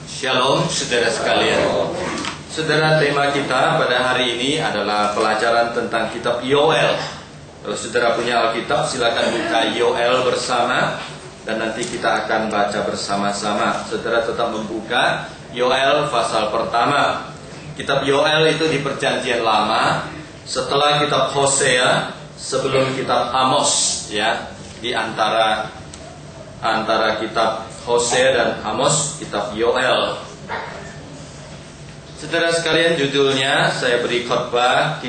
Shalom saudara sekalian. Saudara, tema kita pada hari ini adalah pelajaran tentang kitab Yoel. Kalau saudara punya Alkitab, silakan buka Yoel bersama dan nanti kita akan baca bersama-sama. Saudara tetap membuka Yoel pasal pertama. Kitab Yoel itu di Perjanjian Lama, setelah kitab Hosea, sebelum kitab Amos, ya. Di antara kitab Hosea dan Amos, kitab Yoel. Saudara sekalian, judulnya saya beri khotbah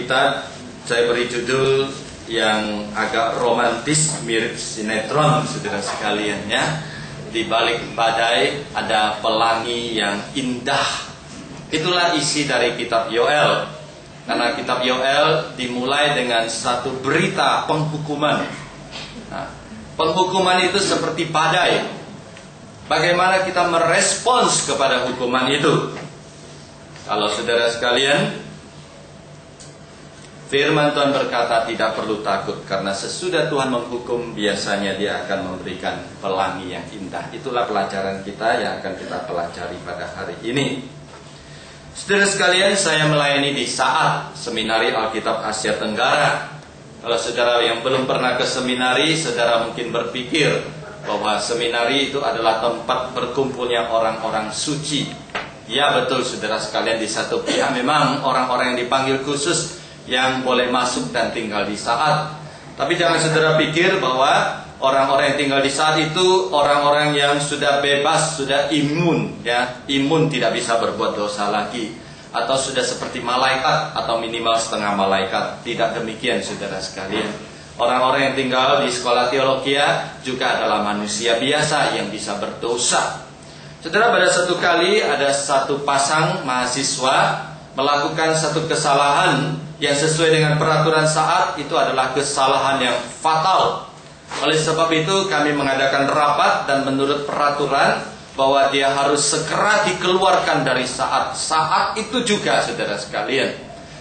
saya beri judul yang agak romantis, mirip sinetron, saudara sekalian, ya. Di balik badai ada pelangi yang indah. Itulah isi dari kitab Yoel. Karena kitab Yoel dimulai dengan satu berita penghukuman. Nah, penghukuman itu seperti badai. Bagaimana kita merespons kepada hukuman itu? Kalau saudara sekalian, firman Tuhan berkata tidak perlu takut, karena sesudah Tuhan menghukum biasanya Dia akan memberikan pelangi yang indah. Itulah pelajaran kita yang akan kita pelajari pada hari ini. Saudara sekalian, saya melayani di Saat, Seminari Alkitab Asia Tenggara. Kalau saudara yang belum pernah ke seminari, saudara mungkin berpikir bahwa seminari itu adalah tempat berkumpulnya orang-orang suci. Ya betul saudara sekalian, di satu pihak memang orang-orang yang dipanggil khusus yang boleh masuk dan tinggal di Saat. Tapi jangan saudara pikir bahwa orang-orang yang tinggal di Saat itu orang-orang yang sudah bebas, sudah imun, ya, imun tidak bisa berbuat dosa lagi, atau sudah seperti malaikat atau minimal setengah malaikat. Tidak demikian saudara sekalian. Orang-orang yang tinggal di sekolah teologia juga adalah manusia biasa yang bisa berdosa. Saudara, pada satu kali ada satu pasang mahasiswa melakukan satu kesalahan yang sesuai dengan peraturan Saat, itu adalah kesalahan yang fatal. Oleh sebab itu kami mengadakan rapat dan menurut peraturan bahwa dia harus segera dikeluarkan dari Saat. Saat itu juga saudara sekalian.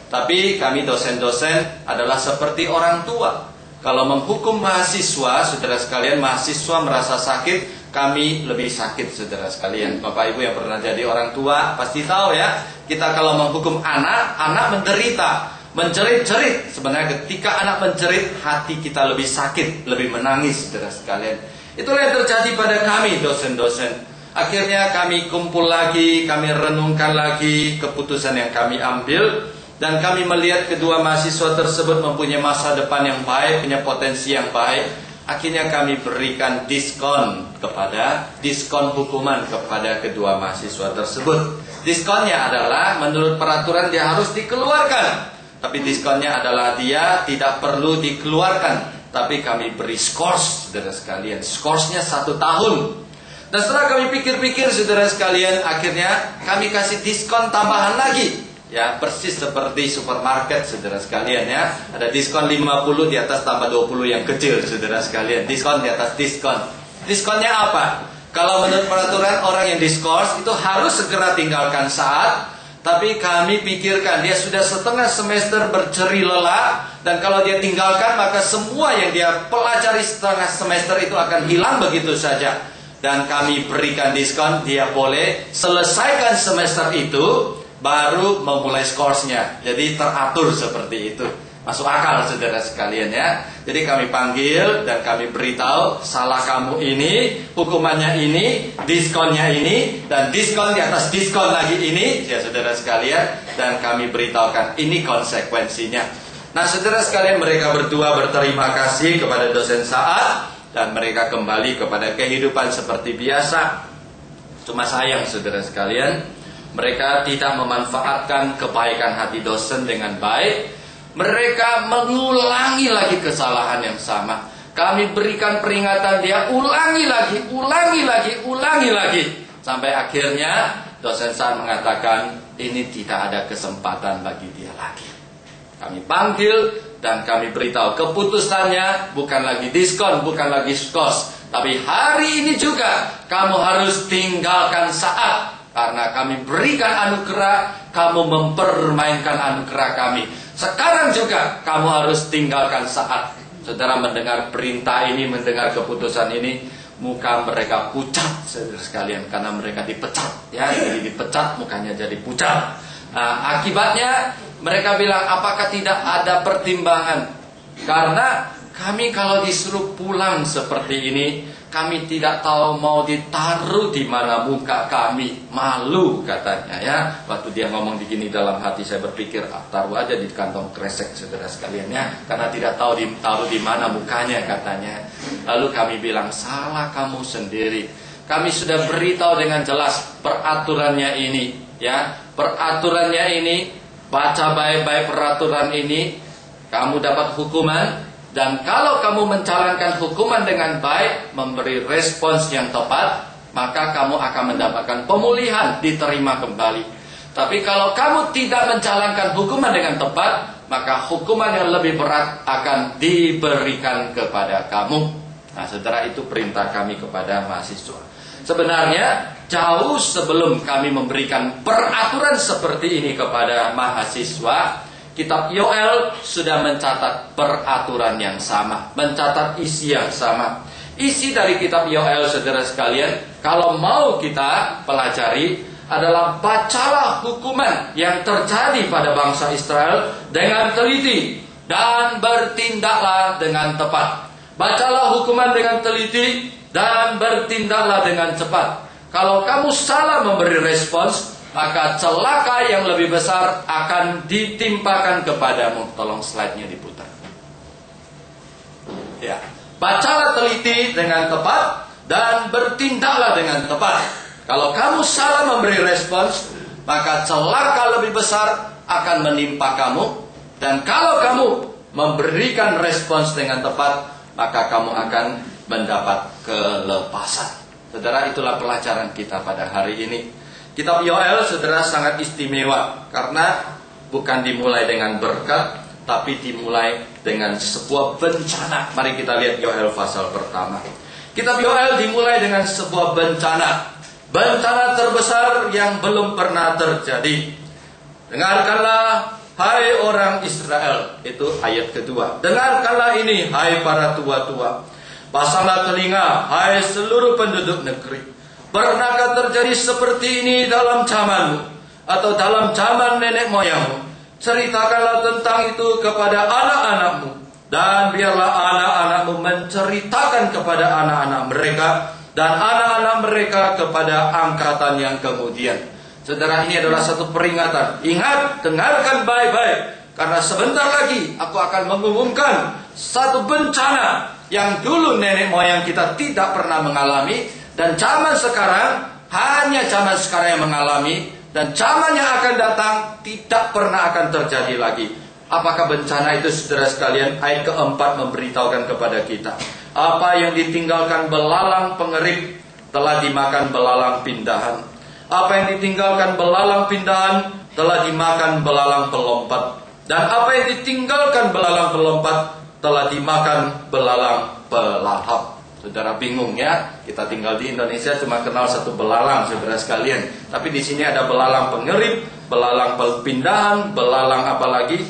Tapi kami dosen-dosen adalah seperti orang tua. Kalau menghukum mahasiswa, saudara sekalian, mahasiswa merasa sakit, kami lebih sakit, saudara sekalian. Bapak Ibu yang pernah jadi orang tua pasti tahu, ya. Kita kalau menghukum anak menderita, menjerit-jerit. Sebenarnya ketika anak menjerit, hati kita lebih sakit, lebih menangis, saudara sekalian. Itulah yang terjadi pada kami, dosen-dosen. Akhirnya kami kumpul lagi, kami renungkan lagi keputusan yang kami ambil. Dan kami melihat kedua mahasiswa tersebut mempunyai masa depan yang baik, punya potensi yang baik. Akhirnya kami berikan diskon hukuman kepada kedua mahasiswa tersebut. Diskonnya adalah menurut peraturan dia harus dikeluarkan. Tapi diskonnya adalah dia tidak perlu dikeluarkan. Tapi kami beri skors, saudara sekalian. Skorsnya 1 tahun. Dan setelah kami pikir-pikir, saudara sekalian, akhirnya kami kasih diskon tambahan lagi. Ya, persis seperti supermarket, saudara sekalian, ya. Ada diskon 50, di atas tambah 20 yang kecil, saudara sekalian. Diskon di atas diskon. Diskonnya apa? Kalau menurut peraturan orang yang diskors itu harus segera tinggalkan Saat. Tapi kami pikirkan dia sudah setengah semester berjeri lelah, dan kalau dia tinggalkan maka semua yang dia pelajari setengah semester itu akan hilang begitu saja. Dan kami berikan diskon, dia boleh selesaikan semester itu baru memulai skorsnya. Jadi teratur seperti itu. Masuk akal saudara sekalian, ya. Jadi kami panggil dan kami beritahu, salah kamu ini, hukumannya ini, diskonnya ini, dan diskon di atas diskon lagi ini, ya saudara sekalian. Dan kami beritahukan ini konsekuensinya. Nah saudara sekalian, mereka berdua berterima kasih kepada dosen Saat, dan mereka kembali kepada kehidupan seperti biasa. Cuma sayang saudara sekalian, mereka tidak memanfaatkan kebaikan hati dosen dengan baik. Mereka mengulangi lagi kesalahan yang sama. Kami berikan peringatan, dia ulangi lagi. Sampai akhirnya dosen Saat mengatakan ini tidak ada kesempatan bagi dia lagi. Kami panggil dan kami beritahu keputusannya bukan lagi diskon, bukan lagi skors. Tapi hari ini juga kamu harus tinggalkan Saat. Karena kami berikan anugerah, kamu mempermainkan anugerah kami. Sekarang juga kamu harus tinggalkan Saat. Saudara mendengar perintah ini, mendengar keputusan ini, muka mereka pucat, saudara sekalian, karena mereka dipecat, ya, jadi dipecat, mukanya jadi pucat. Akibatnya mereka bilang, apakah tidak ada pertimbangan? Karena kami kalau disuruh pulang seperti ini, kami tidak tahu mau ditaruh di mana muka kami, malu katanya, ya. Waktu dia ngomong begini, dalam hati saya berpikir, taruh aja di kantong kresek, saudara sekalian, ya, karena tidak tahu ditaruh di mana mukanya katanya. Lalu kami bilang, salah kamu sendiri. Kami sudah beritahu dengan jelas peraturannya ini, ya, peraturannya ini, baca baik-baik peraturan ini, kamu dapat hukuman. Dan kalau kamu menjalankan hukuman dengan baik, memberi respons yang tepat, maka kamu akan mendapatkan pemulihan, diterima kembali. Tapi kalau kamu tidak menjalankan hukuman dengan tepat, maka hukuman yang lebih berat akan diberikan kepada kamu. Nah, saudara, itu perintah kami kepada mahasiswa. Sebenarnya jauh sebelum kami memberikan peraturan seperti ini kepada mahasiswa, Kitab Yoel sudah mencatat peraturan yang sama, mencatat isi yang sama. Isi dari kitab Yoel, saudara sekalian, kalau mau kita pelajari, adalah bacalah hukuman yang terjadi pada bangsa Israel dengan teliti dan bertindaklah dengan tepat. Bacalah hukuman dengan teliti dan bertindaklah dengan cepat. Kalau kamu salah memberi respons, maka celaka yang lebih besar akan ditimpakan kepadamu. Tolong slide-nya diputar. Ya, bacalah teliti dengan tepat dan bertindaklah dengan tepat. Kalau kamu salah memberi respons, maka celaka lebih besar akan menimpa kamu. Dan kalau kamu memberikan respons dengan tepat, maka kamu akan mendapat kelepasan. Saudara, itulah pelajaran kita pada hari ini. Kitab Yoel, saudara, sangat istimewa karena bukan dimulai dengan berkat, tapi dimulai dengan sebuah bencana. Mari kita lihat Yoel pasal pertama. Kitab Yoel dimulai dengan sebuah bencana. Bencana terbesar yang belum pernah terjadi. Dengarkanlah, hai orang Israel. Itu ayat kedua. Dengarkanlah ini, hai para tua-tua. Pasanglah telinga, hai seluruh penduduk negeri. Pernahkah terjadi seperti ini dalam zamanmu atau dalam zaman nenek moyangmu? Ceritakanlah tentang itu kepada anak-anakmu, dan biarlah anak-anakmu menceritakan kepada anak-anak mereka, dan anak-anak mereka kepada angkatan yang kemudian. Saudara, ini adalah satu peringatan. Ingat, dengarkan baik-baik, karena sebentar lagi aku akan mengumumkan satu bencana yang dulu nenek moyang kita tidak pernah mengalami. Dan zaman sekarang, hanya zaman sekarang yang mengalami. Dan zaman yang akan datang tidak pernah akan terjadi lagi. Apakah bencana itu, saudara sekalian? Ayat keempat memberitahukan kepada kita. Apa yang ditinggalkan belalang pengerik telah dimakan belalang pindahan. Apa yang ditinggalkan belalang pindahan telah dimakan belalang pelompat. Dan apa yang ditinggalkan belalang pelompat telah dimakan belalang pelahap. Saudara bingung, ya? Kita tinggal di Indonesia cuma kenal satu belalang, saudara sekalian. Tapi di sini ada belalang pengerip, belalang pindahan, belalang apalagi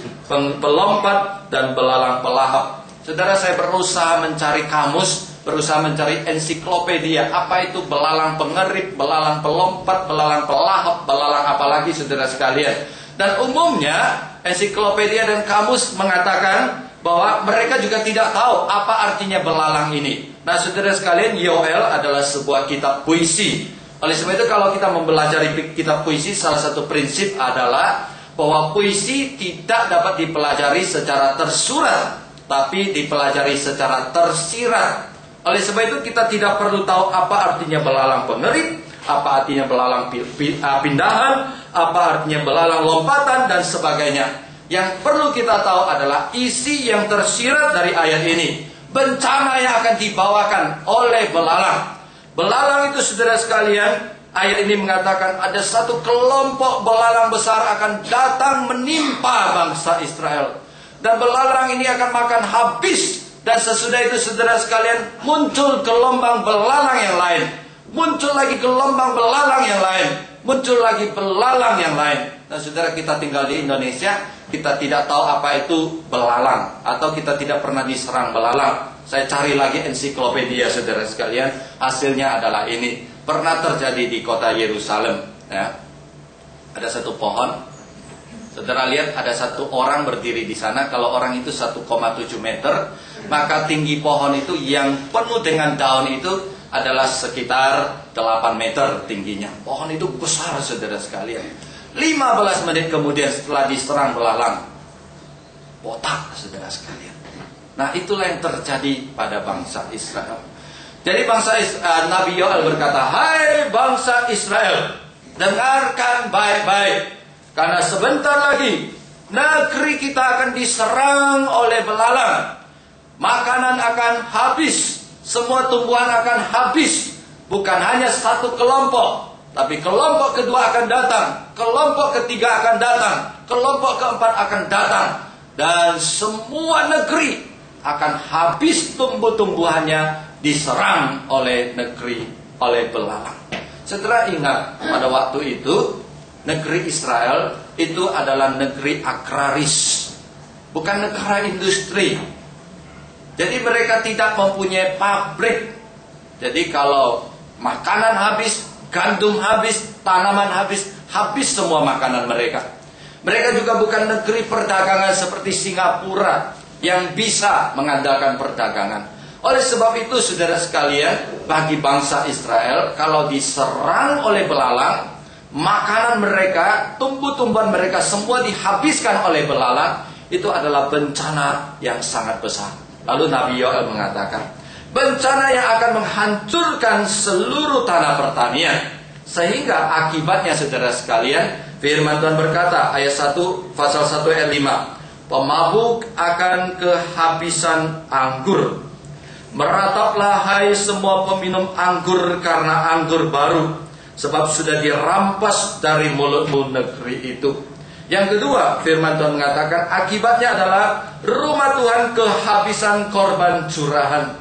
pelompat, dan belalang pelahap. Saudara, saya berusaha mencari kamus, berusaha mencari ensiklopedia. Apa itu belalang pengerip, belalang pelompat, belalang pelahap, belalang apalagi, saudara sekalian. Dan umumnya ensiklopedia dan kamus mengatakan bahwa mereka juga tidak tahu apa artinya belalang ini. Nah, saudara sekalian, Yoel adalah sebuah kitab puisi. Oleh sebab itu, kalau kita mempelajari kitab puisi, salah satu prinsip adalah bahwa puisi tidak dapat dipelajari secara tersurat, tapi dipelajari secara tersirat. Oleh sebab itu, kita tidak perlu tahu apa artinya belalang pengerip, apa artinya belalang pindahan, apa artinya belalang lompatan, dan sebagainya. Yang perlu kita tahu adalah isi yang tersirat dari ayat ini. Bencana yang akan dibawakan oleh belalang. Belalang itu, saudara sekalian, ayat ini mengatakan ada satu kelompok belalang besar akan datang menimpa bangsa Israel. Dan belalang ini akan makan habis. Dan sesudah itu, saudara sekalian, muncul gelombang belalang yang lain. Muncul lagi gelombang belalang yang lain. Muncul lagi belalang yang lain. Dan saudara, kita tinggal di Indonesia, kita tidak tahu apa itu belalang, atau kita tidak pernah diserang belalang. Saya cari lagi ensiklopedia saudara sekalian, hasilnya adalah ini. Pernah terjadi di kota Yerusalem, ya. Ada satu pohon, saudara lihat ada satu orang berdiri di sana. Kalau orang itu 1,7 meter, maka tinggi pohon itu yang penuh dengan daun itu adalah sekitar 8 meter tingginya. Pohon itu besar saudara sekalian. 15 menit kemudian setelah diserang belalang, botak saudara sekalian. Nah, itulah yang terjadi pada bangsa Israel. Jadi Nabi Yoel berkata, "Hai bangsa Israel, dengarkan baik-baik, karena sebentar lagi negeri kita akan diserang oleh belalang. Makanan akan habis, semua tumbuhan akan habis. Bukan hanya satu kelompok, tapi kelompok kedua akan datang, kelompok ketiga akan datang, kelompok keempat akan datang. Dan semua negeri akan habis tumbuh-tumbuhannya, diserang oleh belalang." Saudara ingat, pada waktu itu negeri Israel itu adalah negeri agraris, bukan negara industri. Jadi mereka tidak mempunyai pabrik. Jadi kalau makanan habis, gandum habis, tanaman habis, habis semua makanan mereka. Mereka juga bukan negeri perdagangan seperti Singapura yang bisa mengandalkan perdagangan. Oleh sebab itu saudara sekalian, bagi bangsa Israel, kalau diserang oleh belalang, makanan mereka, tumbuh-tumbuhan mereka semua dihabiskan oleh belalang, itu adalah bencana yang sangat besar. Lalu Nabi Yoel mengatakan, bencana yang akan menghancurkan seluruh tanah pertanian. Sehingga akibatnya saudara sekalian, firman Tuhan berkata, ayat 1, pasal 1 ayat 5, pemabuk akan kehabisan anggur. Merataplah hai semua peminum anggur karena anggur baru, sebab sudah dirampas dari mulutmu negeri itu. Yang kedua, firman Tuhan mengatakan akibatnya adalah rumah Tuhan kehabisan korban curahan.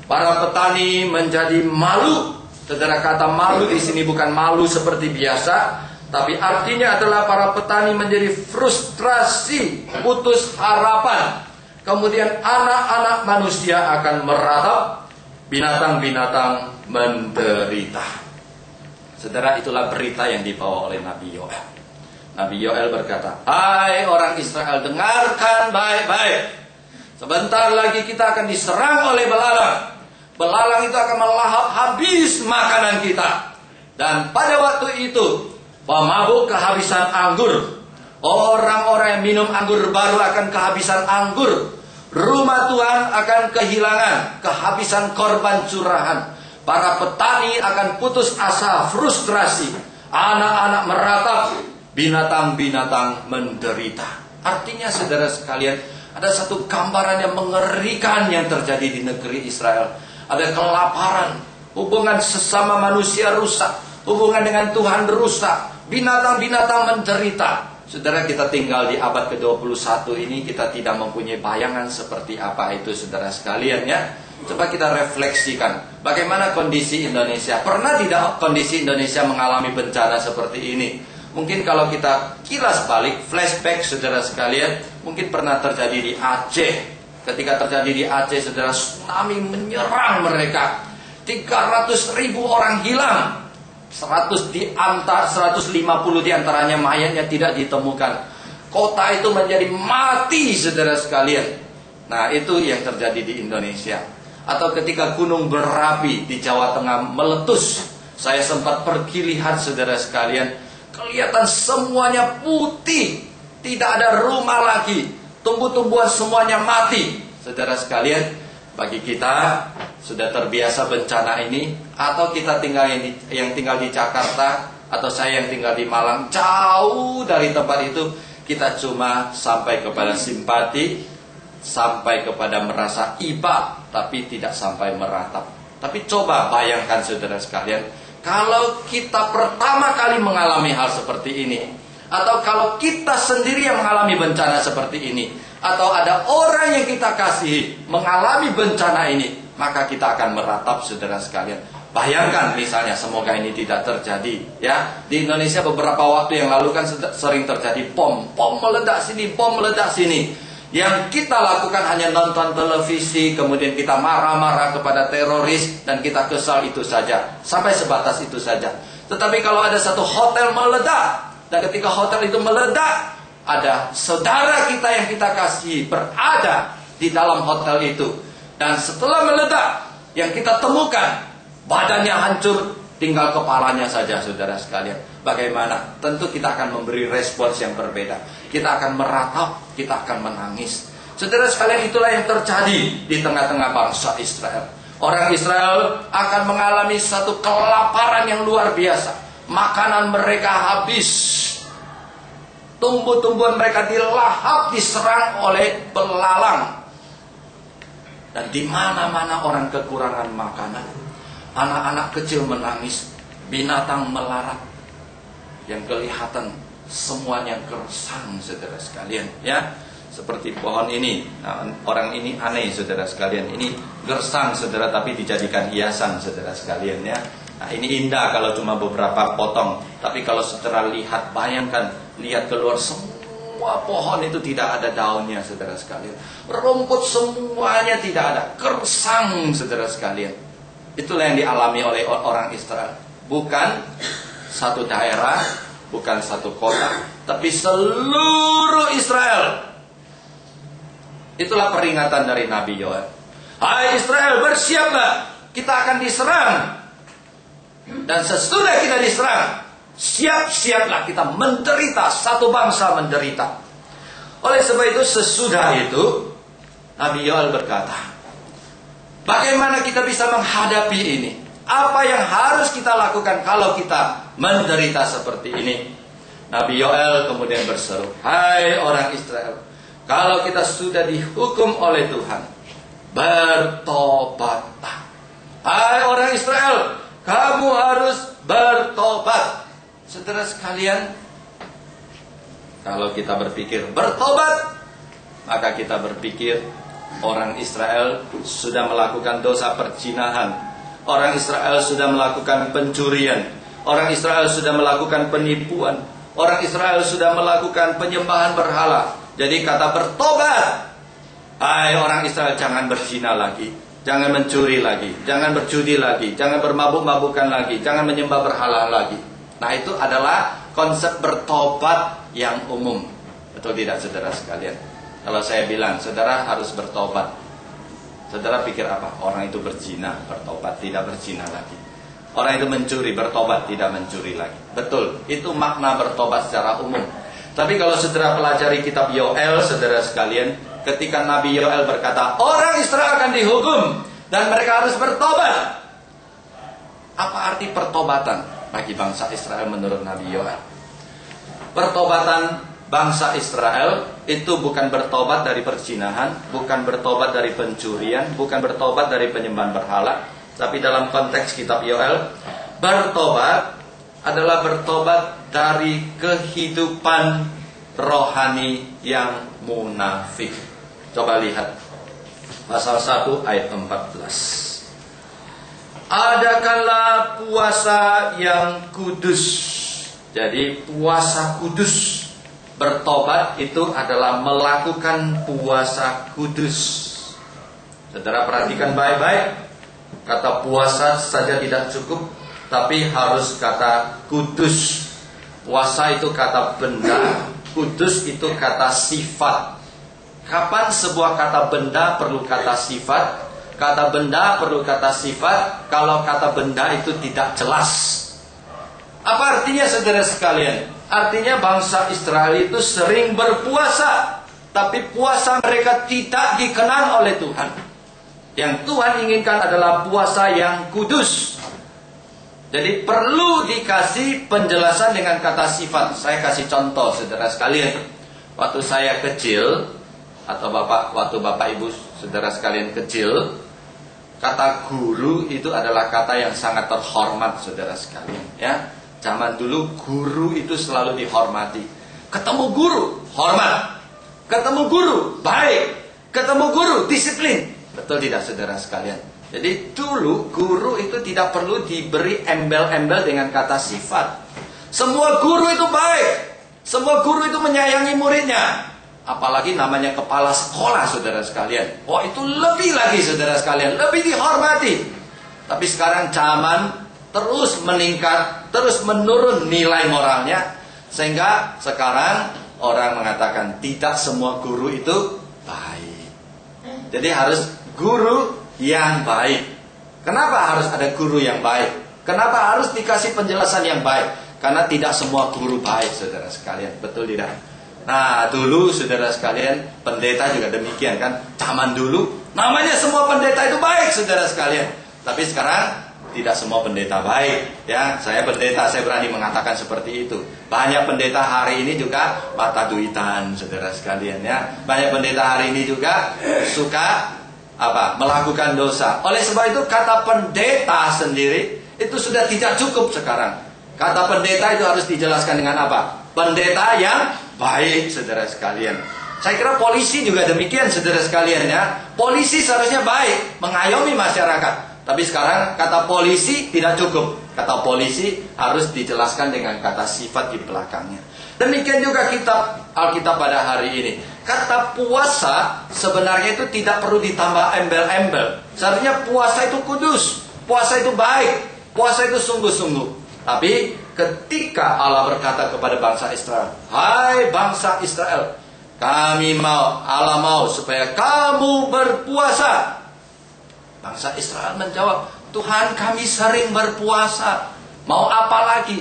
Para petani menjadi malu. Saudara, kata malu di sini bukan malu seperti biasa, tapi artinya adalah para petani menjadi frustrasi, putus harapan. Kemudian anak-anak manusia akan meratap, binatang-binatang menderita. Saudara, itulah berita yang dibawa oleh Nabi Yoel. Nabi Yoel berkata, hai orang Israel, dengarkan baik-baik. Sebentar lagi kita akan diserang oleh belalang. Belalang itu akan melahap habis makanan kita. Dan pada waktu itu, pemabuk kehabisan anggur. Orang-orang yang minum anggur baru akan kehabisan anggur. Rumah Tuhan akan kehilangan, kehabisan korban curahan. Para petani akan putus asa, frustrasi. Anak-anak meratap, binatang-binatang menderita. Artinya saudara sekalian, ada satu gambaran yang mengerikan yang terjadi di negeri Israel. Ada kelaparan, hubungan sesama manusia rusak, hubungan dengan Tuhan rusak, binatang-binatang menderita. Saudara, kita tinggal di abad ke-21 ini, kita tidak mempunyai bayangan seperti apa itu saudara sekalian ya. Coba kita refleksikan, bagaimana kondisi Indonesia? Pernah tidak kondisi Indonesia mengalami bencana seperti ini? Mungkin kalau kita kilas balik, flashback saudara sekalian, mungkin pernah terjadi di Aceh. Ketika terjadi di Aceh, saudara, tsunami menyerang mereka. 300.000 orang hilang. 150 diantaranya mayatnya tidak ditemukan. Kota itu menjadi mati saudara sekalian. Nah, itu yang terjadi di Indonesia. Atau ketika gunung berapi di Jawa Tengah meletus. Saya sempat pergi lihat saudara sekalian, kelihatan semuanya putih, tidak ada rumah lagi, tumbuh-tumbuhan semuanya mati. Saudara sekalian, bagi kita sudah terbiasa bencana ini, atau kita yang tinggal di Jakarta, atau saya yang tinggal di Malang, jauh dari tempat itu, kita cuma sampai kepada simpati, sampai kepada merasa iba, tapi tidak sampai meratap. Tapi coba bayangkan saudara sekalian, kalau kita pertama kali mengalami hal seperti ini, atau kalau kita sendiri yang mengalami bencana seperti ini, atau ada orang yang kita kasihi mengalami bencana ini, maka kita akan meratap saudara sekalian. Bayangkan misalnya, semoga ini tidak terjadi ya. Di Indonesia beberapa waktu yang lalu kan sering terjadi bom meledak sini, bom meledak sini. Yang kita lakukan hanya nonton televisi, kemudian kita marah-marah kepada teroris, dan kita kesal, itu saja. Sampai sebatas itu saja. Tetapi kalau ada satu hotel meledak, dan ketika hotel itu meledak, ada saudara kita yang kita kasihi berada di dalam hotel itu. Dan setelah meledak, yang kita temukan, badannya hancur, tinggal kepalanya saja, saudara sekalian. Bagaimana? Tentu kita akan memberi respons yang berbeda. Kita akan meratap, kita akan menangis. Saudara sekalian, itulah yang terjadi di tengah-tengah bangsa Israel. Orang Israel akan mengalami satu kelaparan yang luar biasa. Makanan mereka habis. Tumbuh-tumbuhan mereka dilahap, diserang oleh belalang. Dan di mana-mana orang kekurangan makanan. Anak-anak kecil menangis, binatang melarat. Yang kelihatan semuanya gersang, saudara sekalian, ya. Seperti pohon ini. Nah, orang ini aneh, saudara sekalian. Ini gersang, saudara, tapi dijadikan hiasan, saudara sekalian, ya. Nah, ini indah kalau cuma beberapa potong. Tapi kalau secara lihat, bayangkan, lihat keluar semua pohon itu tidak ada daunnya, saudara sekalian. Rumput semuanya tidak ada, gersang, saudara sekalian. Itulah yang dialami oleh orang Israel. Bukan satu daerah, bukan satu kota, tapi seluruh Israel. Itulah peringatan dari Nabi Yoel. Hai Israel, bersiaplah, kita akan diserang. Dan sesudah kita diserang, siap-siaplah kita menderita, satu bangsa menderita. Oleh sebab itu, sesudah itu Nabi Yoel berkata, bagaimana kita bisa menghadapi ini? Apa yang harus kita lakukan kalau kita menderita seperti ini? Nabi Yoel kemudian berseru, hai orang Israel, kalau kita sudah dihukum oleh Tuhan, bertobatlah. Hai orang Israel, kamu harus bertobat. Saudara sekalian, kalau kita berpikir bertobat, maka kita berpikir orang Israel sudah melakukan dosa perzinahan. Orang Israel sudah melakukan pencurian. Orang Israel sudah melakukan penipuan. Orang Israel sudah melakukan penyembahan berhala. Jadi kata bertobat, hai orang Israel, jangan berzina lagi, jangan mencuri lagi, jangan berjudi lagi, jangan bermabuk-mabukan lagi, jangan menyembah berhala lagi. Nah, itu adalah konsep bertobat yang umum. Betul tidak, saudara sekalian? Kalau saya bilang, saudara harus bertobat, saudara pikir apa? Orang itu berzina, bertobat, tidak berzina lagi. Orang itu mencuri, bertobat, tidak mencuri lagi. Betul, itu makna bertobat secara umum. Tapi kalau saudara pelajari kitab Yoel, saudara sekalian, ketika Nabi Yoel berkata, orang Israel akan dihukum dan mereka harus bertobat. Apa arti pertobatan bagi bangsa Israel menurut Nabi Yoel? Pertobatan bangsa Israel itu bukan bertobat dari perzinahan, bukan bertobat dari pencurian, bukan bertobat dari penyembahan berhala. Tapi dalam konteks kitab Yoel, bertobat adalah bertobat dari kehidupan rohani yang munafik. Coba lihat pasal 1 ayat 14. Adakanlah puasa yang kudus. Jadi puasa kudus. Bertobat itu adalah melakukan puasa kudus. Saudara perhatikan baik-baik. Kata puasa saja tidak cukup, tapi harus kata kudus. Puasa itu kata benda, kudus itu kata sifat. Kapan sebuah kata benda perlu kata sifat? Kata benda perlu kata sifat kalau kata benda itu tidak jelas. Apa artinya, saudara sekalian? Artinya bangsa Israel itu sering berpuasa, tapi puasa mereka tidak dikenal oleh Tuhan. Yang Tuhan inginkan adalah puasa yang kudus. Jadi perlu dikasih penjelasan dengan kata sifat. Saya kasih contoh, saudara sekalian. Waktu saya kecil, atau waktu bapak ibu saudara sekalian kecil, kata guru itu adalah kata yang sangat terhormat, saudara sekalian, ya. Zaman dulu guru itu selalu dihormati. Ketemu guru, hormat. Ketemu guru, baik. Ketemu guru, disiplin. Betul tidak, saudara sekalian? Jadi dulu guru itu tidak perlu diberi embel-embel dengan kata sifat. Semua guru itu baik. Semua guru itu menyayangi muridnya. Apalagi namanya kepala sekolah, saudara sekalian. Oh, itu lebih lagi, saudara sekalian, lebih dihormati. Tapi sekarang zaman terus meningkat, terus menurun nilai moralnya, sehingga sekarang orang mengatakan tidak semua guru itu baik. Jadi harus guru yang baik. Kenapa harus ada guru yang baik? Kenapa harus dikasih penjelasan yang baik? Karena tidak semua guru baik, saudara sekalian. Betul tidak? Nah, dulu saudara sekalian, pendeta juga demikian kan. Zaman dulu namanya semua pendeta itu baik, saudara sekalian. Tapi sekarang tidak semua pendeta baik. Ya, saya pendeta, saya berani mengatakan seperti itu. Banyak pendeta hari ini juga mata duitan, saudara sekalian ya. Banyak pendeta hari ini juga suka melakukan dosa. Oleh sebab itu kata pendeta sendiri itu sudah tidak cukup sekarang. Kata pendeta itu harus dijelaskan dengan apa? Pendeta yang baik, saudara sekalian. Saya kira polisi juga demikian, saudara sekalian ya. Polisi seharusnya baik, mengayomi masyarakat. Tapi sekarang kata polisi tidak cukup. Kata polisi harus dijelaskan dengan kata sifat di belakangnya. Demikian juga kitab Alkitab pada hari ini. Kata puasa sebenarnya itu tidak perlu ditambah embel-embel. Seharusnya puasa itu kudus, puasa itu baik, puasa itu sungguh-sungguh. Tapi ketika Allah berkata kepada bangsa Israel, hai bangsa Israel, Allah mau supaya kamu berpuasa. Bangsa Israel menjawab, Tuhan kami sering berpuasa, mau apa lagi?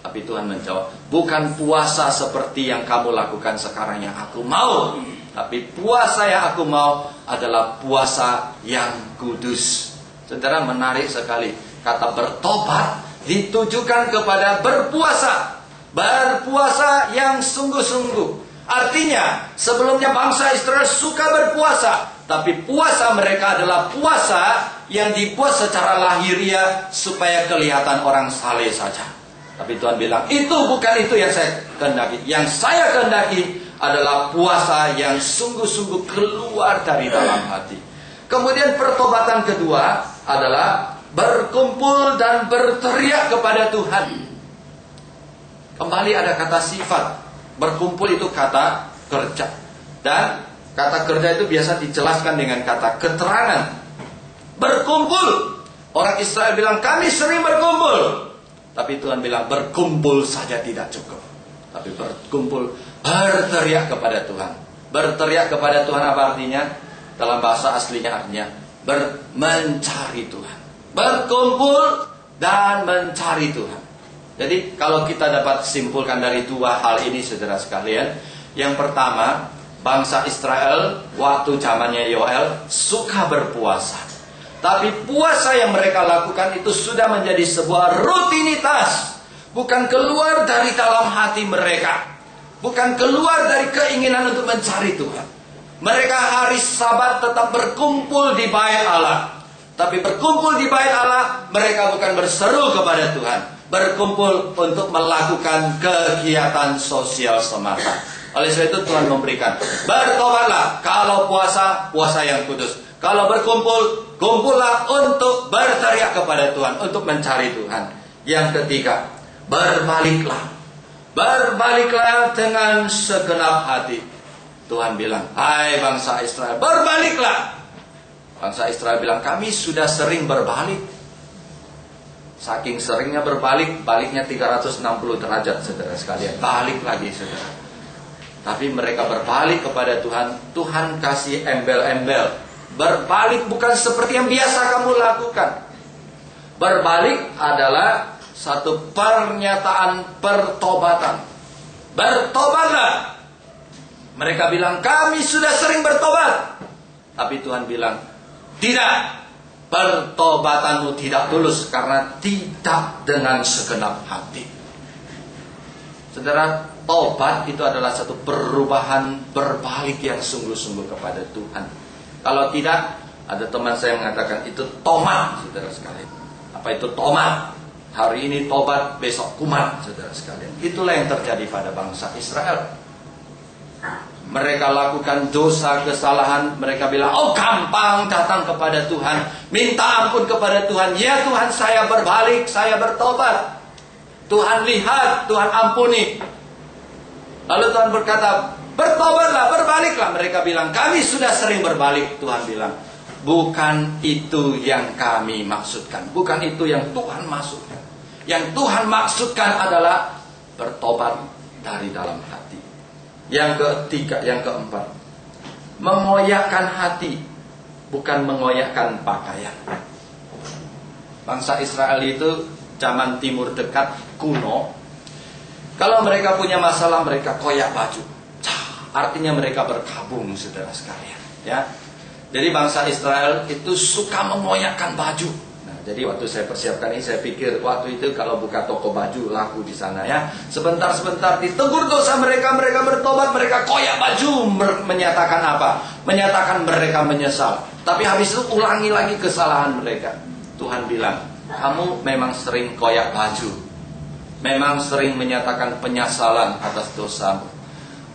Tapi Tuhan menjawab, bukan puasa seperti yang kamu lakukan sekarang yang aku mau. Tapi puasa yang aku mau adalah puasa yang kudus. Saudara, menarik sekali. Kata bertobat ditujukan kepada berpuasa. Berpuasa yang sungguh-sungguh. Artinya, sebelumnya bangsa Israel suka berpuasa. Tapi puasa mereka adalah puasa yang dibuat secara lahiriah supaya kelihatan orang saleh saja. Tapi Tuhan bilang, itu bukan itu yang saya kehendaki. Yang saya kehendaki adalah puasa yang sungguh-sungguh keluar dari dalam hati. Kemudian pertobatan kedua adalah berkumpul dan berteriak kepada Tuhan. Kembali ada kata sifat. Berkumpul itu kata kerja. Dan kata kerja itu biasa dijelaskan dengan kata keterangan. Berkumpul. Orang Israel bilang, kami sering berkumpul. Tapi Tuhan bilang, berkumpul saja tidak cukup. Tapi berkumpul, berteriak kepada Tuhan. Berteriak kepada Tuhan apa artinya? Dalam bahasa aslinya artinya mencari Tuhan. Berkumpul dan mencari Tuhan. Jadi kalau kita dapat simpulkan dari dua hal ini, saudara sekalian. Yang pertama, bangsa Israel waktu zamannya Yoel suka berpuasa. Tapi puasa yang mereka lakukan itu sudah menjadi sebuah rutinitas. Bukan keluar dari dalam hati mereka. Bukan keluar dari keinginan untuk mencari Tuhan. Mereka hari Sabat tetap berkumpul di bait Allah. Tapi berkumpul di bait Allah, mereka bukan berseru kepada Tuhan. Berkumpul untuk melakukan kegiatan sosial semata. Oleh sebab itu Tuhan memberikan, bertobatlah. Kalau puasa, puasa yang kudus. Kalau berkumpul, kumpullah untuk berteriak kepada Tuhan, untuk mencari Tuhan. Yang ketiga, berbaliklah. Berbaliklah dengan segenap hati. Tuhan bilang, hai bangsa Israel, berbaliklah. Bangsa Israel bilang, kami sudah sering berbalik. Saking seringnya berbalik, baliknya 360 derajat, saudara sekalian. Balik lagi, saudara. Tapi mereka berbalik kepada Tuhan. Tuhan kasih embel-embel. Berbalik bukan seperti yang biasa kamu lakukan. Berbalik adalah satu pernyataan pertobatan. Bertobatlah. Mereka bilang, kami sudah sering bertobat. Tapi Tuhan bilang, tidak. Pertobatanmu tidak tulus karena tidak dengan segenap hati. Saudara, tobat itu adalah satu perubahan berbalik yang sungguh-sungguh kepada Tuhan. Kalau tidak, ada teman saya mengatakan itu tomat, saudara sekalian. Apa itu tomat? Hari ini tobat, besok kumat, saudara sekalian. Itulah yang terjadi pada bangsa Israel. Mereka lakukan dosa, kesalahan. Mereka bilang, oh gampang datang kepada Tuhan. Minta ampun kepada Tuhan. Ya Tuhan, saya berbalik, saya bertobat. Tuhan lihat, Tuhan ampuni. Lalu Tuhan berkata, Bertobatlah, berbaliklah. Mereka bilang, kami sudah sering berbalik. Tuhan bilang, bukan itu yang kami maksudkan. Bukan itu yang Tuhan maksudkan. Yang Tuhan maksudkan adalah bertobat dari dalam hati. Yang ketiga, yang keempat, mengoyakkan hati, bukan mengoyakkan pakaian. Bangsa Israel itu zaman timur dekat kuno, kalau mereka punya masalah mereka koyak baju. Artinya mereka berkabung, saudara sekalian. Ya, jadi bangsa Israel itu suka mengoyakkan baju. Nah, jadi waktu saya persiapkan ini, saya pikir waktu itu kalau buka toko baju laku di sana ya. Sebentar-sebentar ditegur dosa mereka, mereka bertobat, mereka koyak baju, menyatakan apa? Menyatakan mereka menyesal. Tapi habis itu ulangi lagi kesalahan mereka. Tuhan bilang, kamu memang sering koyak baju, memang sering menyatakan penyesalan atas dosamu,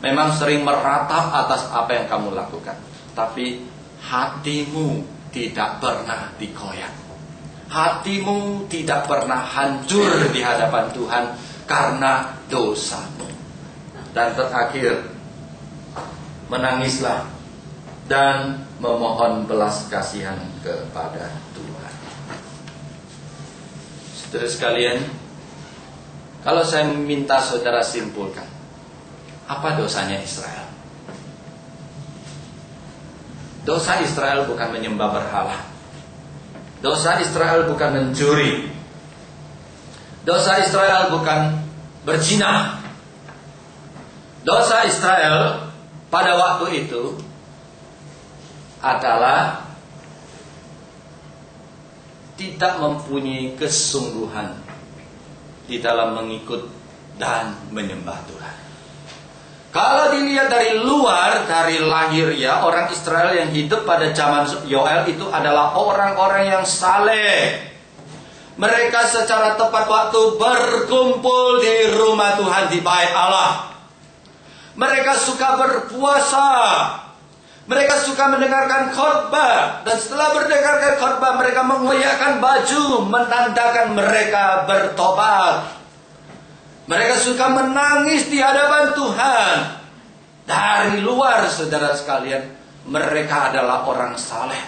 memang sering meratap atas apa yang kamu lakukan, tapi hatimu tidak pernah dikoyak. Hatimu tidak pernah hancur di hadapan Tuhan karena dosamu. Dan terakhir, menangislah dan memohon belas kasihan kepada Tuhan. Saudara sekalian, kalau saya meminta saudara simpulkan, apa dosanya Israel? Dosa Israel bukan menyembah berhala. Dosa Israel bukan mencuri. Dosa Israel bukan berzina. Dosa Israel pada waktu itu adalah tidak mempunyai kesungguhan di dalam mengikut dan menyembah Tuhan. Kalau dilihat dari luar, dari lahir ya, orang Israel yang hidup pada zaman Yoel itu adalah orang-orang yang saleh. Mereka secara tepat waktu berkumpul di rumah Tuhan, di bait Allah. Mereka suka berpuasa. Mereka suka mendengarkan khotbah. Dan setelah mendengarkan khotbah, mereka mengoyakkan baju, menandakan mereka bertobat. Mereka suka menangis di hadapan Tuhan. Dari luar, saudara sekalian, mereka adalah orang saleh.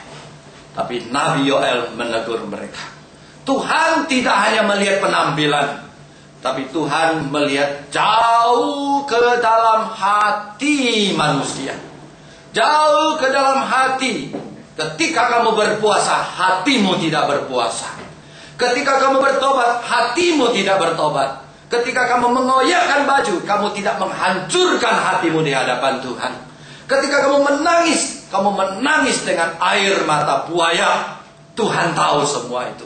Tapi Nabi Yoel menegur mereka. Tuhan tidak hanya melihat penampilan, tapi Tuhan melihat jauh ke dalam hati manusia. Jauh ke dalam hati. Ketika kamu berpuasa, hatimu tidak berpuasa. Ketika kamu bertobat, hatimu tidak bertobat. Ketika kamu mengoyakkan baju, kamu tidak menghancurkan hatimu di hadapan Tuhan. Ketika kamu menangis dengan air mata buaya. Tuhan tahu semua itu.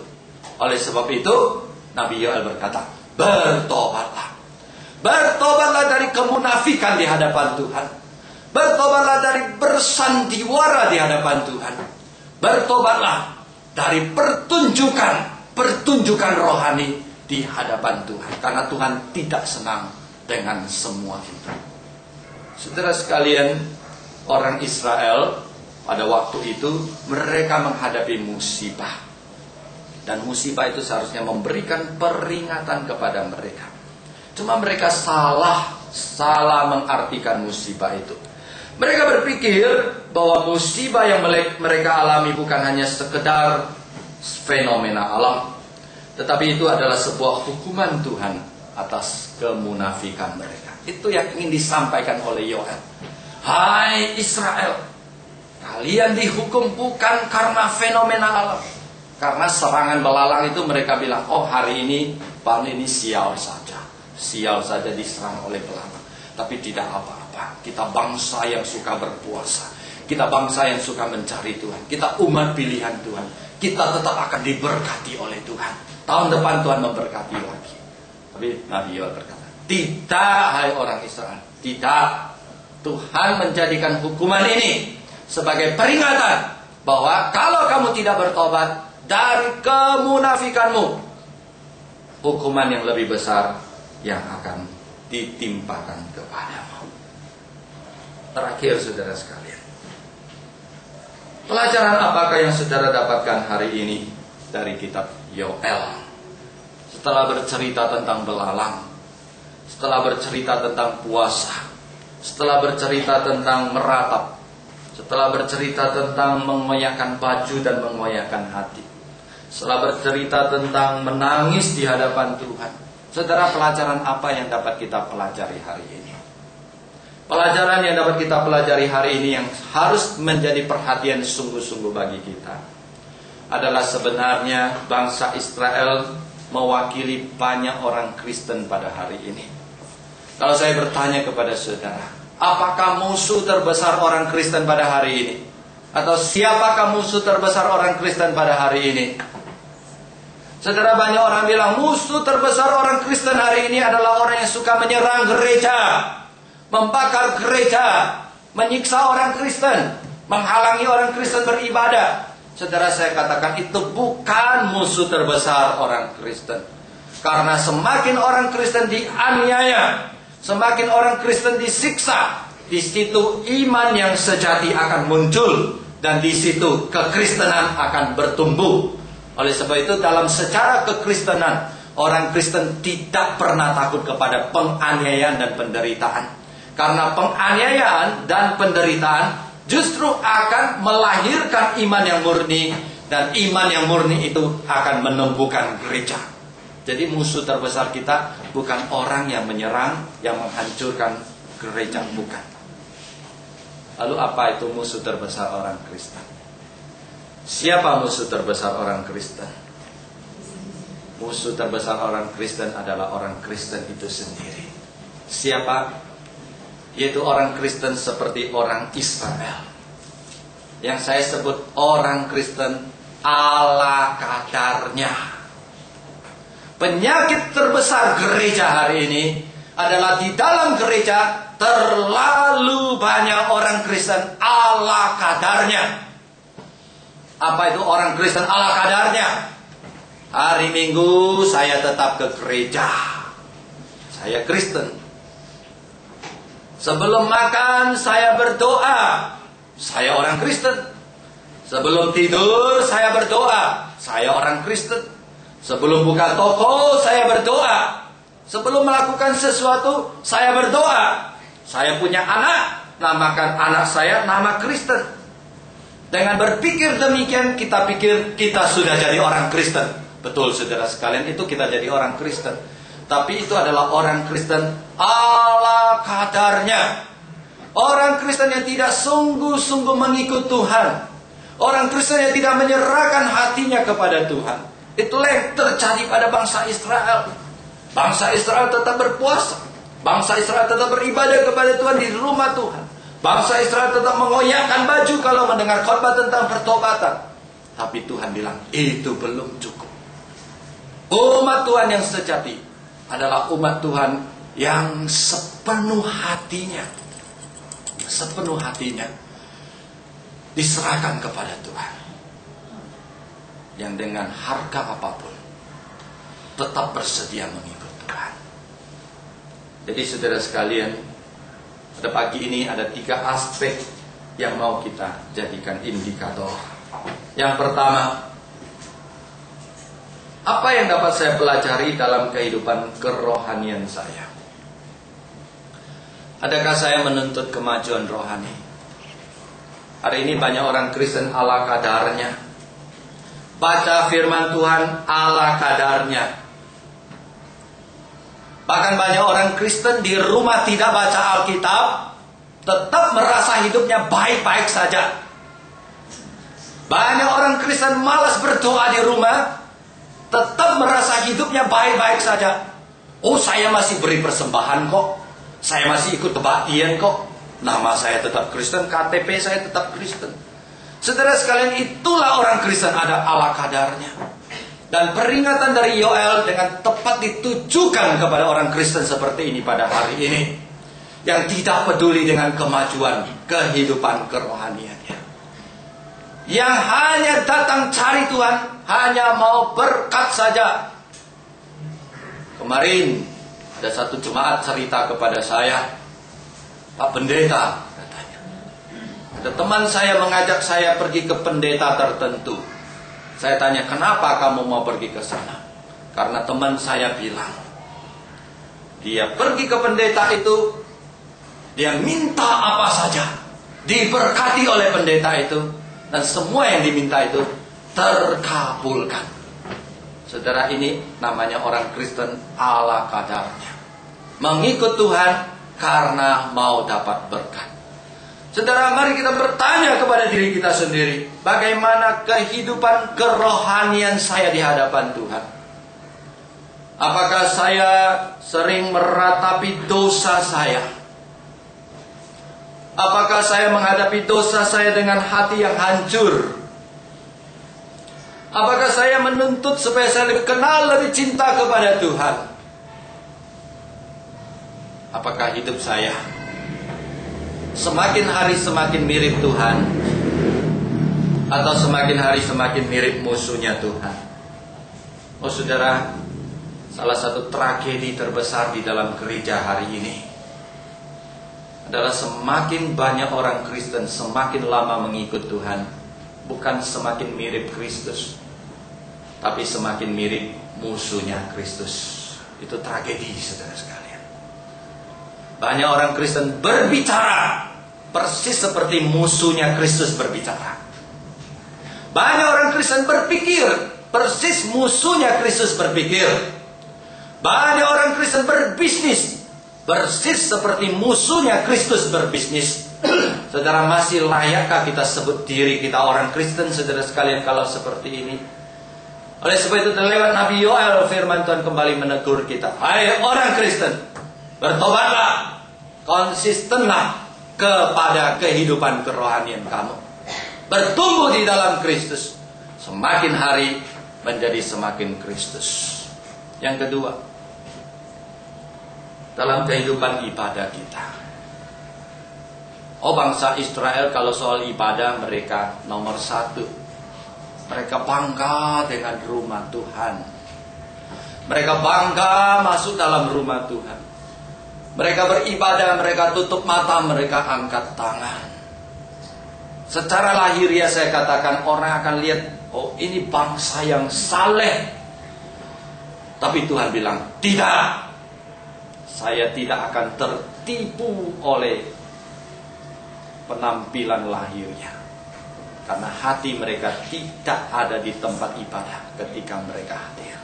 Oleh sebab itu, Nabi Yoel berkata, bertobatlah. Bertobatlah dari kemunafikan di hadapan Tuhan. Bertobatlah dari bersandiwara di hadapan Tuhan. Bertobatlah dari pertunjukan rohani di hadapan Tuhan. Karena Tuhan tidak senang dengan semua itu. Saudara sekalian, orang Israel pada waktu itu mereka menghadapi musibah. Dan musibah itu seharusnya memberikan peringatan kepada mereka. Cuma mereka salah mengartikan musibah itu. Mereka berpikir bahwa musibah yang mereka alami bukan hanya sekedar fenomena alam, tetapi itu adalah sebuah hukuman Tuhan atas kemunafikan mereka. Itu yang ingin disampaikan oleh Yoel. Hai Israel, kalian dihukum bukan karena fenomena alam. Karena serangan belalang itu mereka bilang, oh hari ini sial saja. Sial saja diserang oleh belalang. Tapi tidak apa-apa. Kita bangsa yang suka berpuasa. Kita bangsa yang suka mencari Tuhan. Kita umat pilihan Tuhan. Kita tetap akan diberkati oleh Tuhan. Tahun depan Tuhan memberkati lagi. Tapi Nabi Yoel berkata, tidak hai orang Israel. Tidak. Tuhan menjadikan hukuman ini sebagai peringatan bahwa kalau kamu tidak bertobat dari kemunafikanmu, hukuman yang lebih besar yang akan ditimpakan kepadamu. Terakhir, saudara sekalian, pelajaran apakah yang saudara dapatkan hari ini dari kitab Yoel? Setelah bercerita tentang belalang, setelah bercerita tentang puasa, setelah bercerita tentang meratap, setelah bercerita tentang mengoyakkan baju dan mengoyakkan hati, setelah bercerita tentang menangis di hadapan Tuhan, saudara, pelajaran apa yang dapat kita pelajari hari ini? Pelajaran yang dapat kita pelajari hari ini yang harus menjadi perhatian sungguh-sungguh bagi kita adalah sebenarnya bangsa Israel mewakili banyak orang Kristen pada hari ini. Kalau saya bertanya kepada saudara, apakah musuh terbesar orang Kristen pada hari ini? Atau siapakah musuh terbesar orang Kristen pada hari ini? Saudara, banyak orang bilang musuh terbesar orang Kristen hari ini adalah orang yang suka menyerang gereja, membakar gereja, menyiksa orang Kristen, menghalangi orang Kristen beribadah. Saudara, saya katakan itu bukan musuh terbesar orang Kristen. Karena semakin orang Kristen dianiaya, semakin orang Kristen disiksa, di situ iman yang sejati akan muncul, dan di situ kekristenan akan bertumbuh. Oleh sebab itu, dalam secara kekristenan, orang Kristen tidak pernah takut kepada penganiayaan dan penderitaan. Karena penganiayaan dan penderitaan justru akan melahirkan iman yang murni, dan iman yang murni itu akan menumbuhkan gereja. Jadi musuh terbesar kita bukan orang yang menyerang, yang menghancurkan gereja, bukan. Lalu apa itu musuh terbesar orang Kristen? Siapa musuh terbesar orang Kristen? Musuh terbesar orang Kristen adalah orang Kristen itu sendiri. Siapa? Yaitu orang Kristen seperti orang Israel. Yang saya sebut orang Kristen ala kadarnya. Penyakit terbesar gereja hari ini adalah di dalam gereja terlalu banyak orang Kristen ala kadarnya. Apa itu orang Kristen ala kadarnya? Hari Minggu saya tetap ke gereja, saya Kristen. Sebelum makan saya berdoa, saya orang Kristen. Sebelum tidur saya berdoa, saya orang Kristen. Sebelum buka toko saya berdoa. Sebelum melakukan sesuatu saya berdoa. Saya punya anak, namakan anak saya nama Kristen. Dengan berpikir demikian, kita pikir kita sudah jadi orang Kristen. Betul saudara sekalian, itu kita jadi orang Kristen. Tapi itu adalah orang Kristen ala kadarnya. Orang Kristen yang tidak sungguh-sungguh mengikut Tuhan. Orang Kristen yang tidak menyerahkan hatinya kepada Tuhan. Itulah yang terjadi pada bangsa Israel. Bangsa Israel tetap berpuasa. Bangsa Israel tetap beribadah kepada Tuhan di rumah Tuhan. Bangsa Israel tetap mengoyakkan baju kalau mendengar khotbah tentang pertobatan. Tapi Tuhan bilang, itu belum cukup. Umat Tuhan yang sejati adalah umat Tuhan yang sepenuh hatinya diserahkan kepada Tuhan, yang dengan harga apapun tetap bersedia mengikut Tuhan. Jadi saudara sekalian, pada pagi ini ada 3 aspek yang mau kita jadikan indikator. Yang pertama, apa yang dapat saya pelajari dalam kehidupan kerohanian saya? Adakah saya menuntut kemajuan rohani? Hari ini banyak orang Kristen ala kadarnya. Baca firman Tuhan ala kadarnya. Bahkan banyak orang Kristen di rumah tidak baca Alkitab, tetap merasa hidupnya baik-baik saja. Banyak orang Kristen malas berdoa di rumah, tetap merasa hidupnya baik-baik saja. Oh, saya masih beri persembahan kok, saya masih ikut kebaktian kok, nama saya tetap Kristen, KTP saya tetap Kristen. Saudara sekalian, itulah orang Kristen ada ala kadarnya. Dan peringatan dari Yoel dengan tepat ditujukan kepada orang Kristen seperti ini pada hari ini, yang tidak peduli dengan kemajuan kehidupan kerohaniannya, yang hanya datang cari Tuhan, hanya mau berkat saja. Kemarin ada satu jemaat cerita kepada saya, Pak Pendeta, katanya, ada teman saya mengajak saya pergi ke pendeta tertentu. Saya tanya, kenapa kamu mau pergi ke sana? Karena teman saya bilang, dia pergi ke pendeta itu Dia minta apa saja, diberkati oleh pendeta itu, dan semua yang diminta itu terkabulkan. Saudara, ini namanya orang Kristen ala kadarnya, mengikut Tuhan karena mau dapat berkat. Saudara, mari kita bertanya kepada diri kita sendiri, bagaimana kehidupan kerohanian saya di hadapan Tuhan? Apakah saya sering meratapi dosa saya? Apakah saya menghadapi dosa saya dengan hati yang hancur? Apakah saya menuntut supaya saya lebih kenal, lebih cinta kepada Tuhan? Apakah hidup saya semakin hari semakin mirip Tuhan, atau semakin hari semakin mirip musuhnya Tuhan? Oh saudara, salah satu tragedi terbesar di dalam gereja hari ini adalah semakin banyak orang Kristen semakin lama mengikut Tuhan, bukan semakin mirip Kristus, tapi semakin mirip musuhnya Kristus. Itu tragedi, saudara sekalian. Banyak orang Kristen berbicara persis seperti musuhnya Kristus berbicara. Banyak orang Kristen berpikir persis musuhnya Kristus berpikir. Banyak orang Kristen berbisnis persis seperti musuhnya Kristus berbisnis. Saudara, masih layakkah kita sebut diri kita orang Kristen, saudara sekalian, kalau seperti ini? Oleh sebab itu, lewat Nabi Yoel, firman Tuhan kembali menegur kita. Hai orang Kristen, bertobatlah, konsistenlah kepada kehidupan kerohanian kamu. Bertumbuh di dalam Kristus, semakin hari menjadi semakin Kristus. Yang kedua, dalam kehidupan ibadah kita. Oh, bangsa Israel kalau soal ibadah mereka nomor satu. Mereka bangga dengan rumah Tuhan. Mereka bangga masuk dalam rumah Tuhan. Mereka beribadah, mereka tutup mata, mereka angkat tangan. Secara lahiriah saya katakan, orang akan lihat, oh ini bangsa yang saleh. Tapi Tuhan bilang, tidak. Saya tidak akan tertipu oleh penampilan lahirnya. Karena hati mereka tidak ada di tempat ibadah ketika mereka hadir.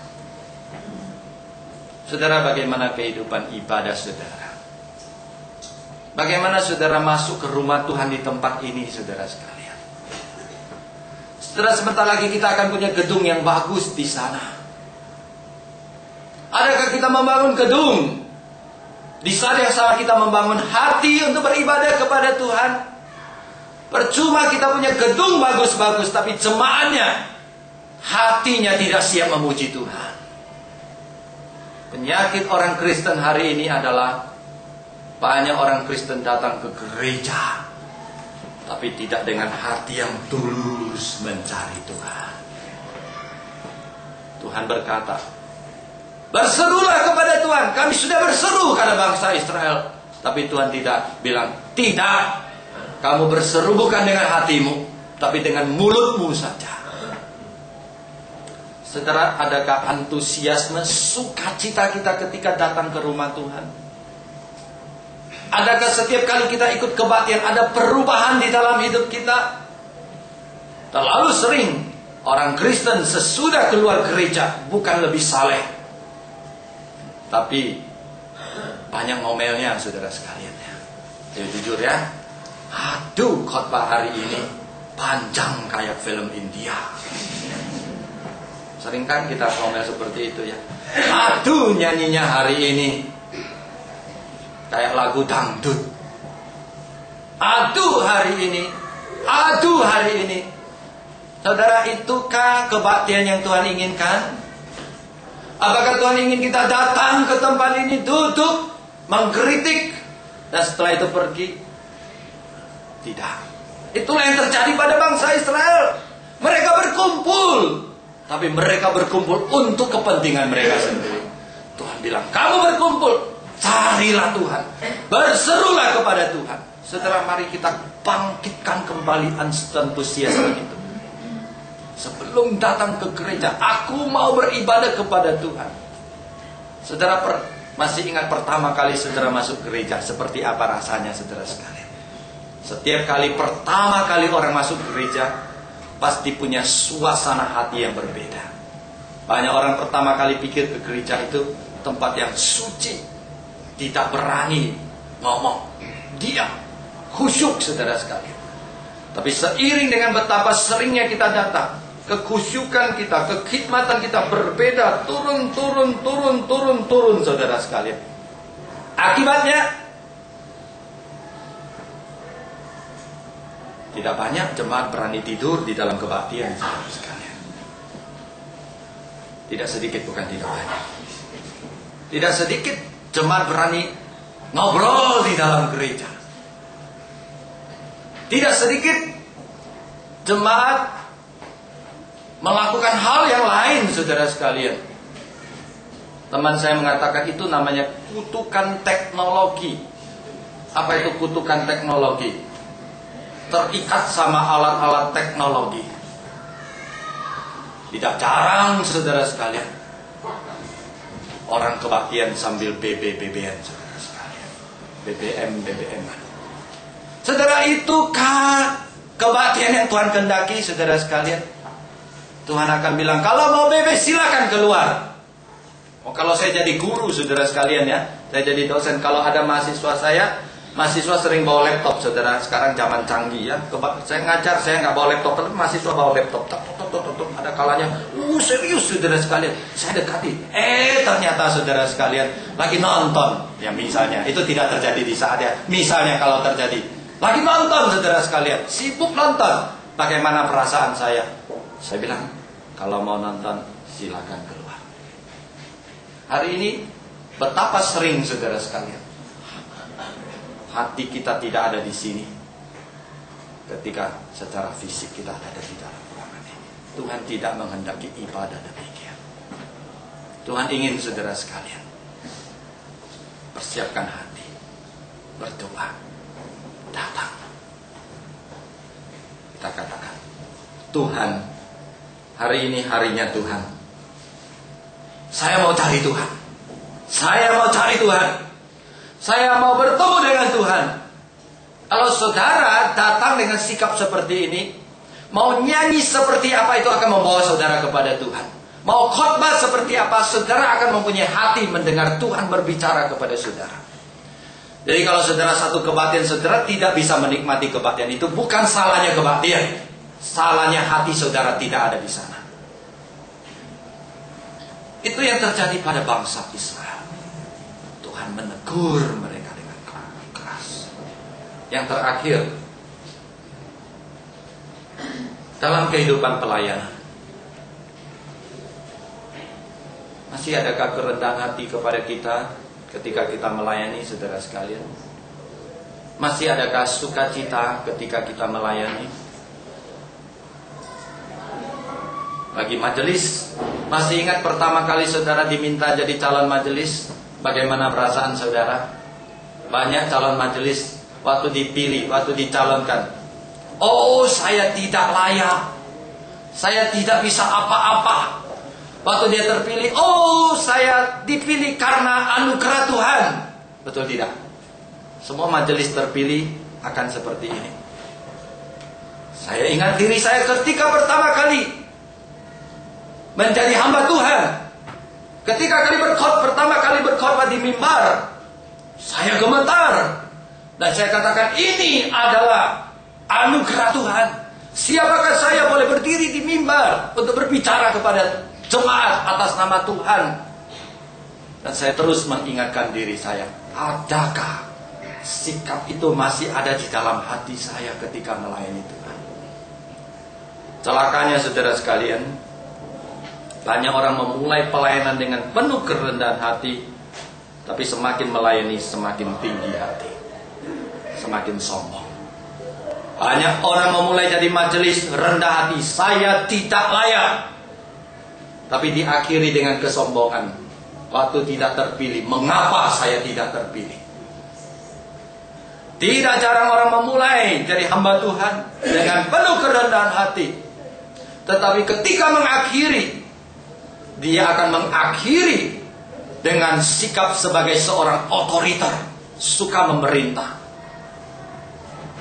Saudara, bagaimana kehidupan ibadah saudara? Bagaimana saudara masuk ke rumah Tuhan di tempat ini, saudara sekalian? Saudara, sebentar lagi kita akan punya gedung yang bagus di sana. Adakah kita membangun gedung? Di saat yang sama kita membangun hati untuk beribadah kepada Tuhan. Percuma kita punya gedung bagus-bagus, tapi jemaatnya, hatinya tidak siap memuji Tuhan. Penyakit orang Kristen hari ini adalah banyak orang Kristen datang ke gereja, tapi tidak dengan hati yang tulus mencari Tuhan. Tuhan berkata, berserulah kepada Tuhan. Kami sudah berseru karena bangsa Israel. Tapi Tuhan tidak bilang, tidak. Kamu berseru bukan dengan hatimu, tapi dengan mulutmu saja. Saudara, adakah antusiasme, sukacita kita ketika datang ke rumah Tuhan? Adakah setiap kali kita ikut kebaktian ada perubahan di dalam hidup kita? Terlalu sering orang Kristen sesudah keluar gereja bukan lebih saleh, tapi banyak ngomelnya, saudara sekalian. Ya, jujur ya. Aduh, khotbah hari ini panjang kayak film India. Sering kan kita ngomel seperti itu ya. Aduh, nyanyinya hari ini kayak lagu dangdut. Aduh, hari ini. Aduh, hari ini. Saudara, itukah kebaktian yang Tuhan inginkan? Apakah Tuhan ingin kita datang ke tempat ini, duduk, mengkritik, dan setelah itu pergi? Tidak. Itulah yang terjadi pada bangsa Israel. Mereka berkumpul, tapi mereka berkumpul untuk kepentingan mereka sendiri. Tuhan bilang, kamu berkumpul, carilah Tuhan, berserulah kepada Tuhan. Saudara, mari kita bangkitkan kembali antusiasme itu. Sebelum datang ke gereja, aku mau beribadah kepada Tuhan. Saudara, Masih ingat pertama kali saudara masuk gereja seperti apa rasanya saudara sekalian? Setiap kali pertama kali orang masuk gereja pasti punya suasana hati yang berbeda. Banyak orang pertama kali pikir ke gereja itu tempat yang suci, tidak berani ngomong, diam, khusyuk saudara sekalian. Tapi seiring dengan betapa seringnya kita datang, kekhusyukan kita, kekhidmatan kita berbeda, turun saudara sekalian. Akibatnya tidak banyak jemaat berani tidur di dalam kebaktian saudara sekalian. Tidak sedikit, bukan tidak banyak. Tidak sedikit jemaat berani ngobrol di dalam gereja. Tidak sedikit jemaat melakukan hal yang lain saudara sekalian. Teman saya mengatakan itu namanya kutukan teknologi. Apa itu kutukan teknologi? Terikat sama alat-alat teknologi. Tidak jarang saudara sekalian, orang kebaktian sambil BBM saudara sekalian. BBM. Saudara, itukah kebaktian yang Tuhan kehendaki saudara sekalian? Tuhan akan bilang, kalau mau BB silakan keluar. Kalau saya jadi guru saudara sekalian ya, saya jadi dosen, kalau ada mahasiswa sering bawa laptop saudara. Sekarang zaman canggih ya, saya ngajar saya nggak bawa laptop, tapi mahasiswa bawa laptop. Ada kalanya, serius saudara sekalian, saya dekati. Ternyata saudara sekalian lagi nonton. Ya misalnya, itu tidak terjadi di saatnya. Misalnya kalau terjadi, lagi nonton saudara sekalian, sibuk nonton. Bagaimana perasaan saya? Saya bilang, kalau mau nonton silakan keluar. Hari ini betapa sering saudara sekalian hati kita tidak ada di sini ketika secara fisik kita ada di dalam ruangan ini. Tuhan tidak menghendaki ibadah demikian. Tuhan ingin saudara sekalian persiapkan hati, berdoa, datang. Kita katakan, Tuhan, hari ini harinya Tuhan. Saya mau cari Tuhan. Saya mau cari Tuhan. Saya mau bertemu dengan Tuhan. Kalau saudara datang dengan sikap seperti ini, mau nyanyi seperti apa, itu akan membawa saudara kepada Tuhan. Mau khotbah seperti apa, saudara akan mempunyai hati mendengar Tuhan berbicara kepada saudara. Jadi kalau saudara satu kebaktian, saudara tidak bisa menikmati kebaktian itu, bukan salahnya kebaktian. Salahnya hati saudara tidak ada di sana. Itu yang terjadi pada bangsa Israel. Tuhan menegur mereka dengan keras. Yang terakhir, dalam kehidupan pelayanan, masih adakah kerendahan hati kepada kita ketika kita melayani saudara sekalian? Masih adakah sukacita ketika kita melayani? Bagi majelis, masih ingat pertama kali saudara diminta jadi calon majelis? Bagaimana perasaan saudara? Banyak calon majelis waktu dipilih, waktu dicalonkan, oh saya tidak layak, saya tidak bisa apa-apa. Waktu dia terpilih, oh saya dipilih karena anugerah Tuhan. Betul tidak? Semua majelis terpilih akan seperti ini. Saya ingat diri saya ketika pertama kali menjadi hamba Tuhan. Ketika pertama kali berkhotbah di mimbar, saya gemetar. Dan saya katakan, ini adalah anugerah Tuhan. Siapakah saya boleh berdiri di mimbar untuk berbicara kepada jemaat atas nama Tuhan? Dan saya terus mengingatkan diri saya, adakah sikap itu masih ada di dalam hati saya ketika melayani Tuhan? Celakanya saudara sekalian, banyak orang memulai pelayanan dengan penuh kerendahan hati, tapi semakin melayani semakin tinggi hati, semakin sombong. Banyak orang memulai jadi majelis rendah hati, saya tidak layak, tapi diakhiri dengan kesombongan. Waktu tidak terpilih, mengapa saya tidak terpilih? Tidak jarang orang memulai jadi hamba Tuhan dengan penuh kerendahan hati, tetapi ketika mengakhiri, dia akan mengakhiri dengan sikap sebagai seorang otoriter, suka memerintah.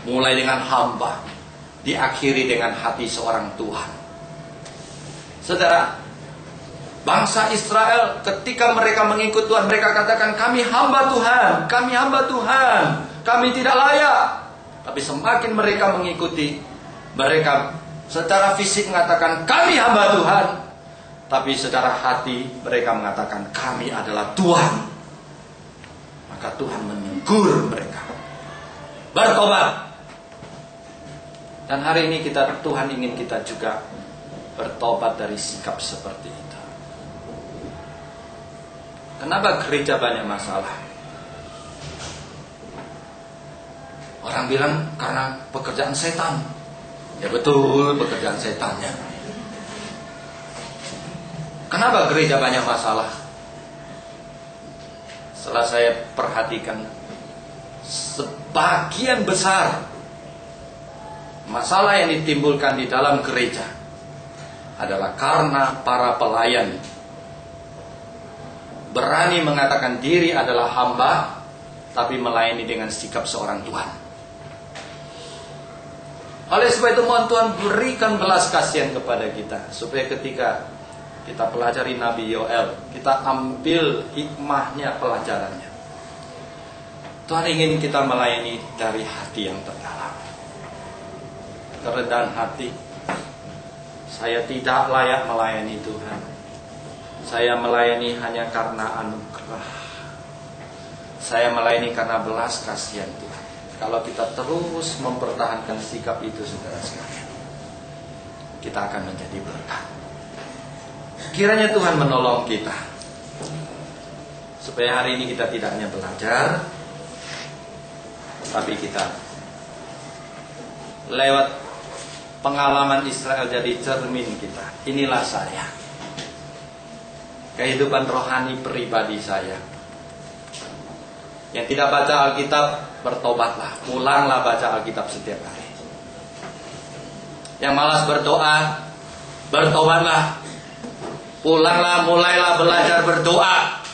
Mulai dengan hamba, diakhiri dengan hati seorang Tuhan. Saudara, bangsa Israel ketika mereka mengikut Tuhan, mereka katakan, kami hamba Tuhan, kami hamba Tuhan, kami tidak layak. Tapi semakin mereka mengikuti, mereka secara fisik mengatakan, kami hamba Tuhan. Tapi secara hati mereka mengatakan, kami adalah Tuhan. Maka Tuhan menegur mereka, bertobat. Dan hari ini Tuhan ingin kita juga bertobat dari sikap seperti itu. Kenapa gereja banyak masalah? Orang bilang karena pekerjaan setan. Ya betul, pekerjaan setannya. Kenapa gereja banyak masalah? Setelah saya perhatikan, sebagian besar masalah yang ditimbulkan di dalam gereja adalah karena para pelayan berani mengatakan diri adalah hamba, tapi melayani dengan sikap seorang Tuhan. Oleh sebab itu mohon Tuhan berikan belas kasihan kepada kita, supaya ketika kita pelajari Nabi Yoel, kita ambil hikmahnya, pelajarannya. Tuhan ingin kita melayani dari hati yang terdalam, kerendahan hati. Saya tidak layak melayani Tuhan. Saya melayani hanya karena anugerah. Saya melayani karena belas kasihan Tuhan. Kalau kita terus mempertahankan sikap itu, saudara sekalian, kita akan menjadi berkat. Kiranya Tuhan menolong kita, supaya hari ini kita tidak hanya belajar, tapi kita lewat pengalaman Israel jadi cermin kita. Inilah saya, kehidupan rohani pribadi saya. Yang tidak baca Alkitab, bertobatlah, ulanglah baca Alkitab setiap hari. Yang malas berdoa, bertobatlah, pulanglah, mulailah belajar berdoa.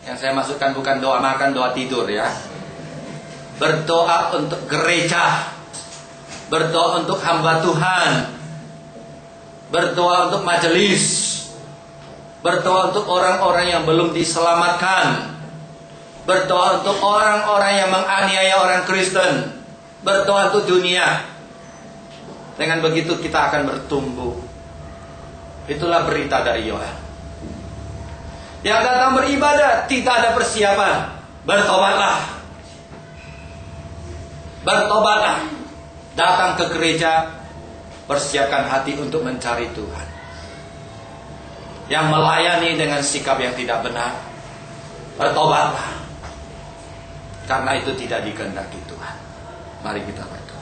Yang saya masukkan bukan doa makan, doa tidur ya. Berdoa untuk gereja, berdoa untuk hamba Tuhan, berdoa untuk majelis, berdoa untuk orang-orang yang belum diselamatkan, berdoa untuk orang-orang yang menganiaya orang Kristen, berdoa untuk dunia. Dengan begitu kita akan bertumbuh. Itulah berita dari Yoel. Yang datang beribadah tidak ada persiapan, bertobatlah. Bertobatlah. Datang ke gereja, persiapkan hati untuk mencari Tuhan. Yang melayani dengan sikap yang tidak benar, bertobatlah. Karena itu tidak dikehendaki Tuhan. Mari kita berdoa.